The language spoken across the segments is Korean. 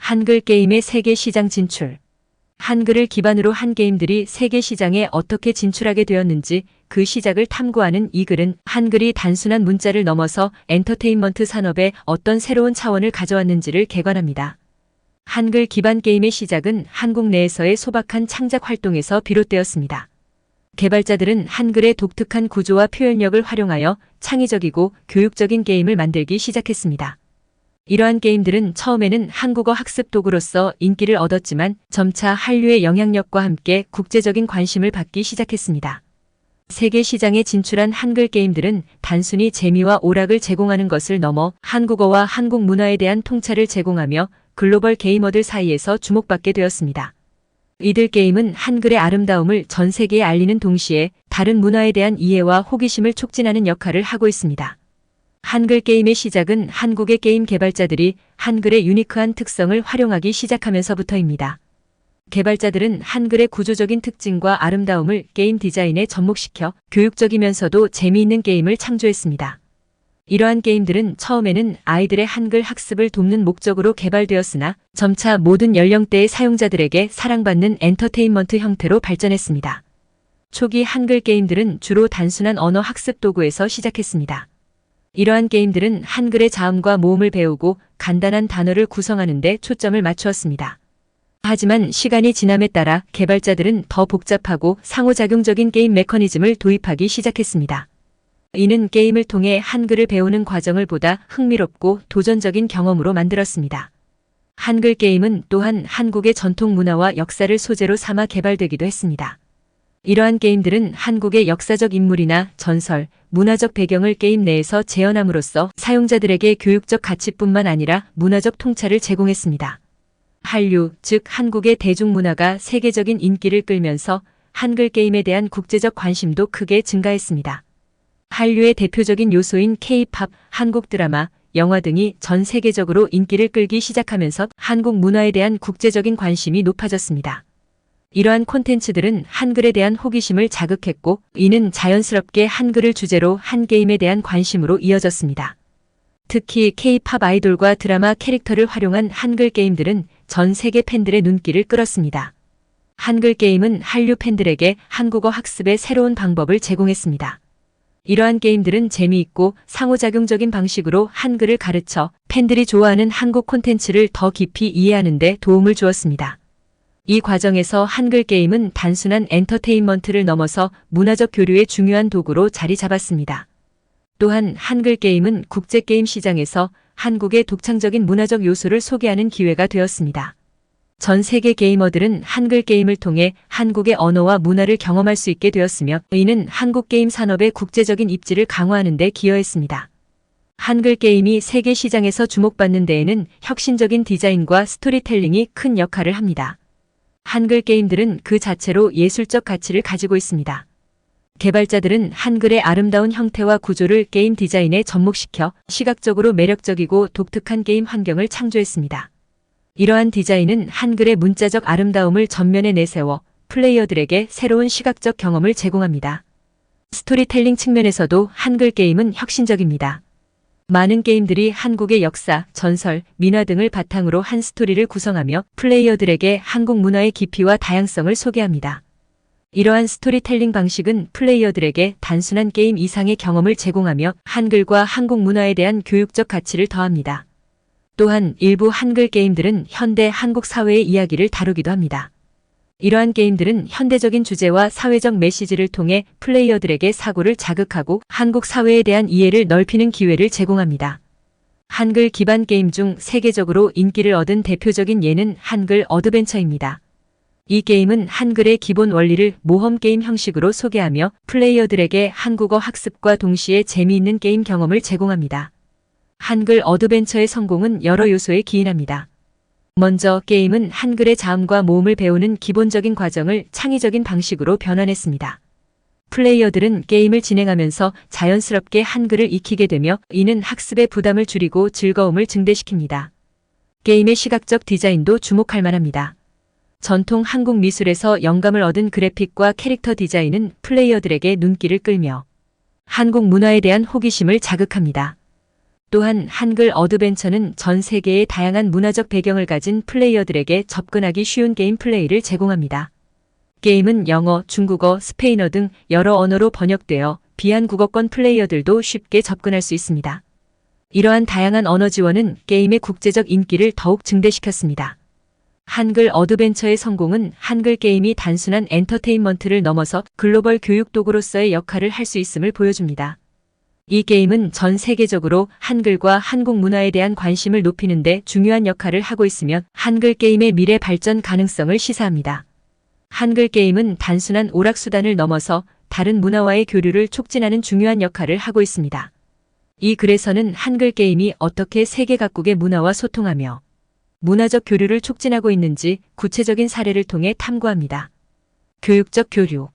한글 게임의 세계 시장 진출. 한글을 기반으로 한 게임들이 세계 시장에 어떻게 진출하게 되었는지 그 시작을 탐구하는 이 글은 한글이 단순한 문자를 넘어서 엔터테인먼트 산업에 어떤 새로운 차원을 가져왔는지를 개관합니다. 한글 기반 게임의 시작은 한국 내에서의 소박한 창작 활동에서 비롯되었습니다. 개발자들은 한글의 독특한 구조와 표현력을 활용하여 창의적이고 교육적인 게임을 만들기 시작했습니다. 이러한 게임들은 처음에는 한국어 학습 도구로서 인기를 얻었지만 점차 한류의 영향력과 함께 국제적인 관심을 받기 시작했습니다. 세계 시장에 진출한 한글 게임들은 단순히 재미와 오락을 제공하는 것을 넘어 한국어와 한국 문화에 대한 통찰을 제공하며 글로벌 게이머들 사이에서 주목받게 되었습니다. 이들 게임은 한글의 아름다움을 전 세계에 알리는 동시에 다른 문화에 대한 이해와 호기심을 촉진하는 역할을 하고 있습니다. 한글 게임의 시작은 한국의 게임 개발자들이 한글의 유니크한 특성을 활용하기 시작하면서부터입니다. 개발자들은 한글의 구조적인 특징과 아름다움을 게임 디자인에 접목시켜 교육적이면서도 재미있는 게임을 창조했습니다. 이러한 게임들은 처음에는 아이들의 한글 학습을 돕는 목적으로 개발되었으나 점차 모든 연령대의 사용자들에게 사랑받는 엔터테인먼트 형태로 발전했습니다. 초기 한글 게임들은 주로 단순한 언어 학습 도구에서 시작했습니다. 이러한 게임들은 한글의 자음과 모음을 배우고 간단한 단어를 구성하는 데 초점을 맞추었습니다. 하지만 시간이 지남에 따라 개발자들은 더 복잡하고 상호작용적인 게임 메커니즘을 도입하기 시작했습니다. 이는 게임을 통해 한글을 배우는 과정을 보다 흥미롭고 도전적인 경험으로 만들었습니다. 한글 게임은 또한 한국의 전통 문화와 역사를 소재로 삼아 개발되기도 했습니다. 이러한 게임들은 한국의 역사적 인물이나 전설, 문화적 배경을 게임 내에서 재현함으로써 사용자들에게 교육적 가치뿐만 아니라 문화적 통찰을 제공했습니다. 한류, 즉 한국의 대중문화가 세계적인 인기를 끌면서 한글 게임에 대한 국제적 관심도 크게 증가했습니다. 한류의 대표적인 요소인 K-팝, 한국 드라마, 영화 등이 전 세계적으로 인기를 끌기 시작하면서 한국 문화에 대한 국제적인 관심이 높아졌습니다. 이러한 콘텐츠들은 한글에 대한 호기심을 자극했고 이는 자연스럽게 한글을 주제로 한 게임에 대한 관심으로 이어졌습니다. 특히 K-팝 아이돌과 드라마 캐릭터를 활용한 한글 게임들은 전 세계 팬들의 눈길을 끌었습니다. 한글 게임은 한류 팬들에게 한국어 학습의 새로운 방법을 제공했습니다. 이러한 게임들은 재미있고 상호작용적인 방식으로 한글을 가르쳐 팬들이 좋아하는 한국 콘텐츠를 더 깊이 이해하는 데 도움을 주었습니다. 이 과정에서 한글 게임은 단순한 엔터테인먼트를 넘어서 문화적 교류의 중요한 도구로 자리 잡았습니다. 또한 한글 게임은 국제 게임 시장에서 한국의 독창적인 문화적 요소를 소개하는 기회가 되었습니다. 전 세계 게이머들은 한글 게임을 통해 한국의 언어와 문화를 경험할 수 있게 되었으며 이는 한국 게임 산업의 국제적인 입지를 강화하는 데 기여했습니다. 한글 게임이 세계 시장에서 주목받는 데에는 혁신적인 디자인과 스토리텔링이 큰 역할을 합니다. 한글 게임들은 그 자체로 예술적 가치를 가지고 있습니다. 개발자들은 한글의 아름다운 형태와 구조를 게임 디자인에 접목시켜 시각적으로 매력적이고 독특한 게임 환경을 창조했습니다. 이러한 디자인은 한글의 문자적 아름다움을 전면에 내세워 플레이어들에게 새로운 시각적 경험을 제공합니다. 스토리텔링 측면에서도 한글 게임은 혁신적입니다. 많은 게임들이 한국의 역사, 전설, 민화 등을 바탕으로 한 스토리를 구성하며 플레이어들에게 한국 문화의 깊이와 다양성을 소개합니다. 이러한 스토리텔링 방식은 플레이어들에게 단순한 게임 이상의 경험을 제공하며 한글과 한국 문화에 대한 교육적 가치를 더합니다. 또한 일부 한글 게임들은 현대 한국 사회의 이야기를 다루기도 합니다. 이러한 게임들은 현대적인 주제와 사회적 메시지를 통해 플레이어들에게 사고를 자극하고 한국 사회에 대한 이해를 넓히는 기회를 제공합니다. 한글 기반 게임 중 세계적으로 인기를 얻은 대표적인 예는 한글 어드벤처입니다. 이 게임은 한글의 기본 원리를 모험 게임 형식으로 소개하며 플레이어들에게 한국어 학습과 동시에 재미있는 게임 경험을 제공합니다. 한글 어드벤처의 성공은 여러 요소에 기인합니다. 먼저 게임은 한글의 자음과 모음을 배우는 기본적인 과정을 창의적인 방식으로 변환했습니다. 플레이어들은 게임을 진행하면서 자연스럽게 한글을 익히게 되며 이는 학습의 부담을 줄이고 즐거움을 증대시킵니다. 게임의 시각적 디자인도 주목할 만합니다. 전통 한국 미술에서 영감을 얻은 그래픽과 캐릭터 디자인은 플레이어들에게 눈길을 끌며 한국 문화에 대한 호기심을 자극합니다. 또한 한글 어드벤처는 전 세계의 다양한 문화적 배경을 가진 플레이어들에게 접근하기 쉬운 게임 플레이를 제공합니다. 게임은 영어, 중국어, 스페인어 등 여러 언어로 번역되어 비한국어권 플레이어들도 쉽게 접근할 수 있습니다. 이러한 다양한 언어 지원은 게임의 국제적 인기를 더욱 증대시켰습니다. 한글 어드벤처의 성공은 한글 게임이 단순한 엔터테인먼트를 넘어서 글로벌 교육 도구로서의 역할을 할 수 있음을 보여줍니다. 이 게임은 전 세계적으로 한글과 한국 문화에 대한 관심을 높이는 데 중요한 역할을 하고 있으며 한글 게임의 미래 발전 가능성을 시사합니다. 한글 게임은 단순한 오락수단을 넘어서 다른 문화와의 교류를 촉진하는 중요한 역할을 하고 있습니다. 이 글에서는 한글 게임이 어떻게 세계 각국의 문화와 소통하며 문화적 교류를 촉진하고 있는지 구체적인 사례를 통해 탐구합니다. 교육적 교류.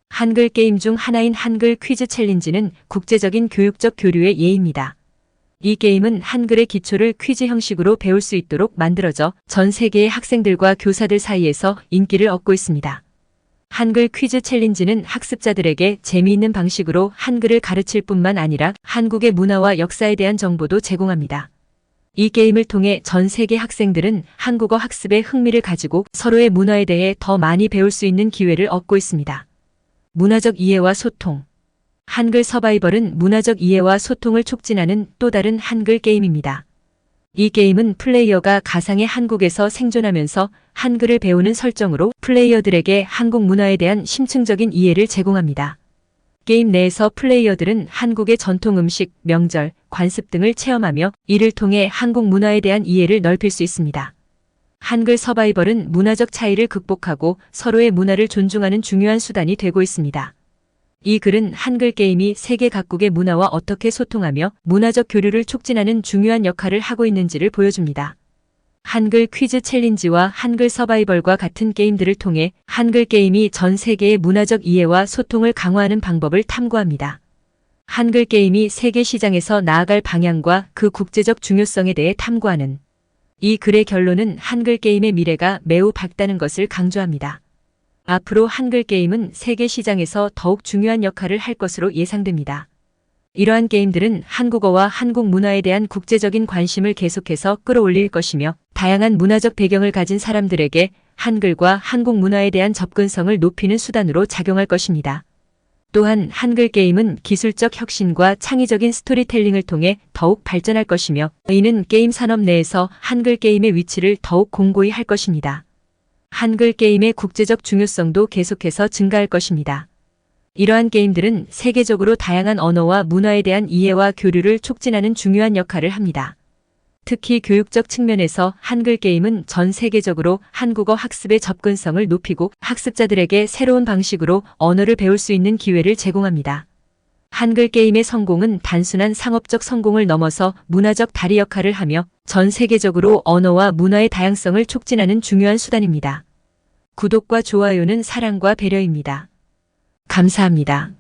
한글 게임 중 하나인 한글 퀴즈 챌린지는 국제적인 교육적 교류의 예입니다. 이 게임은 한글의 기초를 퀴즈 형식으로 배울 수 있도록 만들어져 전 세계의 학생들과 교사들 사이에서 인기를 얻고 있습니다. 한글 퀴즈 챌린지는 학습자들에게 재미있는 방식으로 한글을 가르칠 뿐만 아니라 한국의 문화와 역사에 대한 정보도 제공합니다. 이 게임을 통해 전 세계 학생들은 한국어 학습에 흥미를 가지고 서로의 문화에 대해 더 많이 배울 수 있는 기회를 얻고 있습니다. 문화적 이해와 소통. 한글 서바이벌은 문화적 이해와 소통을 촉진하는 또 다른 한글 게임입니다. 이 게임은 플레이어가 가상의 한국에서 생존하면서 한글을 배우는 설정으로 플레이어들에게 한국 문화에 대한 심층적인 이해를 제공합니다. 게임 내에서 플레이어들은 한국의 전통 음식, 명절, 관습 등을 체험하며 이를 통해 한국 문화에 대한 이해를 넓힐 수 있습니다. 한글 서바이벌은 문화적 차이를 극복하고 서로의 문화를 존중하는 중요한 수단이 되고 있습니다. 이 글은 한글 게임이 세계 각국의 문화와 어떻게 소통하며 문화적 교류를 촉진하는 중요한 역할을 하고 있는지를 보여줍니다. 한글 퀴즈 챌린지와 한글 서바이벌과 같은 게임들을 통해 한글 게임이 전 세계의 문화적 이해와 소통을 강화하는 방법을 탐구합니다. 한글 게임이 세계 시장에서 나아갈 방향과 그 국제적 중요성에 대해 탐구하는 이 글의 결론은 한글 게임의 미래가 매우 밝다는 것을 강조합니다. 앞으로 한글 게임은 세계 시장에서 더욱 중요한 역할을 할 것으로 예상됩니다. 이러한 게임들은 한국어와 한국 문화에 대한 국제적인 관심을 계속해서 끌어올릴 것이며 다양한 문화적 배경을 가진 사람들에게 한글과 한국 문화에 대한 접근성을 높이는 수단으로 작용할 것입니다. 또한 한글 게임은 기술적 혁신과 창의적인 스토리텔링을 통해 더욱 발전할 것이며 이는 게임 산업 내에서 한글 게임의 위치를 더욱 공고히 할 것입니다. 한글 게임의 국제적 중요성도 계속해서 증가할 것입니다. 이러한 게임들은 세계적으로 다양한 언어와 문화에 대한 이해와 교류를 촉진하는 중요한 역할을 합니다. 특히 교육적 측면에서 한글 게임은 전 세계적으로 한국어 학습의 접근성을 높이고 학습자들에게 새로운 방식으로 언어를 배울 수 있는 기회를 제공합니다. 한글 게임의 성공은 단순한 상업적 성공을 넘어서 문화적 다리 역할을 하며 전 세계적으로 언어와 문화의 다양성을 촉진하는 중요한 수단입니다. 구독과 좋아요는 사랑과 배려입니다. 감사합니다.